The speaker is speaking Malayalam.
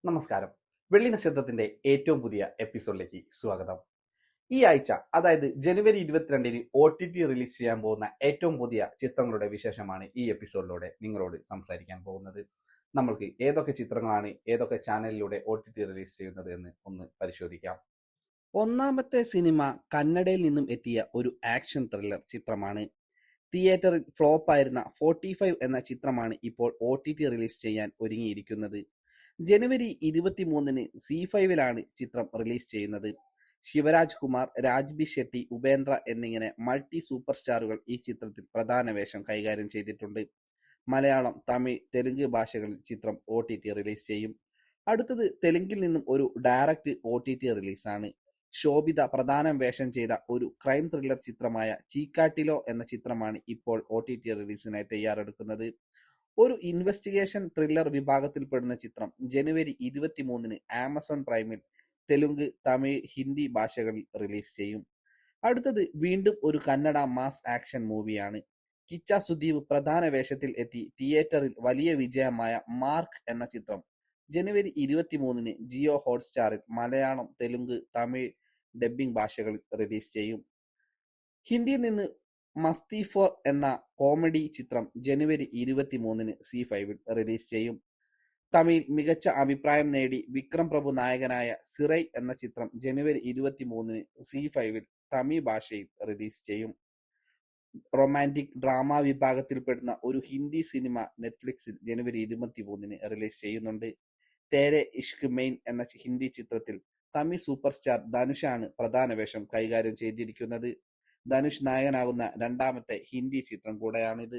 നമസ്കാരം. വെള്ളി നക്ഷത്രത്തിന്റെ ഏറ്റവും പുതിയ എപ്പിസോഡിലേക്ക് സ്വാഗതം. ഈ ആഴ്ച, അതായത് ജനുവരി 22-ന് OTT റിലീസ് ചെയ്യാൻ പോകുന്ന ഏറ്റവും പുതിയ ചിത്രങ്ങളുടെ വിശേഷമാണ് ഈ എപ്പിസോഡിലൂടെ നിങ്ങളോട് സംസാരിക്കാൻ പോകുന്നത്. നമ്മൾക്ക് ഏതൊക്കെ ചിത്രങ്ങളാണ് ഏതൊക്കെ ചാനലിലൂടെ OTT റിലീസ് ചെയ്യുന്നത് എന്ന് ഒന്ന് പരിശോധിക്കാം. ഒന്നാമത്തെ സിനിമ കന്നഡയിൽ നിന്നും എത്തിയ ഒരു ആക്ഷൻ ത്രില്ലർ ചിത്രമാണ്. തിയേറ്ററിൽ ഫ്ലോപ്പായിരുന്ന 45 എന്ന ചിത്രമാണ് ഇപ്പോൾ OTT റിലീസ് ചെയ്യാൻ ഒരുങ്ങിയിരിക്കുന്നത്. ജനുവരി 23-ന് C5-ലാണ് ചിത്രം റിലീസ് ചെയ്യുന്നത്. ശിവരാജ് കുമാർ, രാജ്ബി ഷെട്ടി, ഉപേന്ദ്ര എന്നിങ്ങനെ മൾട്ടി സൂപ്പർ സ്റ്റാറുകൾ ഈ ചിത്രത്തിൽ പ്രധാന വേഷം കൈകാര്യം ചെയ്തിട്ടുണ്ട്. മലയാളം, തമിഴ്, തെലുങ്ക് ഭാഷകളിൽ ചിത്രം OTT റിലീസ് ചെയ്യും. അടുത്തത് തെലുങ്കിൽ നിന്നും ഒരു ഡയറക്റ്റ് OTT റിലീസാണ്. ശോഭിത പ്രധാന വേഷം ചെയ്ത ഒരു ക്രൈം ത്രില്ലർ ചിത്രമായ ചീക്കാട്ടിലോ എന്ന ചിത്രമാണ് ഇപ്പോൾ OTT റിലീസിനായി തയ്യാറെടുക്കുന്നത്. ഒരു ഇൻവെസ്റ്റിഗേഷൻ ത്രില്ലർ വിഭാഗത്തിൽപ്പെടുന്ന ചിത്രം ജനുവരി 23-ന് ആമസോൺ പ്രൈമിൽ തെലുങ്ക്, തമിഴ്, ഹിന്ദി ഭാഷകളിൽ റിലീസ് ചെയ്യും. അടുത്തത് വീണ്ടും ഒരു കന്നഡ മാസ് ആക്ഷൻ മൂവിയാണ്. കിച്ച സുദീപ് പ്രധാന വേഷത്തിൽ എത്തി തിയേറ്ററിൽ വലിയ വിജയമായ മാർക്ക് എന്ന ചിത്രം ജനുവരി 23-ന് ജിയോ ഹോട്ട്സ്റ്റാറിൽ മലയാളം, തെലുങ്ക്, തമിഴ് ഡബ്ബിംഗ് ഭാഷകളിൽ റിലീസ് ചെയ്യും. ഹിന്ദിയിൽ നിന്ന് മസ്തി ഫോർ എന്ന കോമഡി ചിത്രം ജനുവരി 23-ന് C5-ൽ റിലീസ് ചെയ്യും. തമിഴിൽ മികച്ച അഭിപ്രായം നേടി വിക്രം പ്രഭു നായകനായ സിറൈ എന്ന ചിത്രം ജനുവരി 23-ന് C5-ൽ തമിഴ് ഭാഷയിൽ റിലീസ് ചെയ്യും. റൊമാന്റിക് ഡ്രാമ വിഭാഗത്തിൽപ്പെടുന്ന ഒരു ഹിന്ദി സിനിമ നെറ്റ്ഫ്ലിക്സിൽ ജനുവരി 23-ന് റിലീസ് ചെയ്യുന്നുണ്ട്. തേരെ ഇഷ്ക് മെയിൻ എന്ന ഹിന്ദി ചിത്രത്തിൽ തമിഴ് സൂപ്പർ സ്റ്റാർ ധനുഷാണ് പ്രധാന വേഷം കൈകാര്യം ചെയ്തിരിക്കുന്നത്. ധനുഷ് നായകനാകുന്ന രണ്ടാമത്തെ ഹിന്ദി ചിത്രം കൂടെയാണിത്.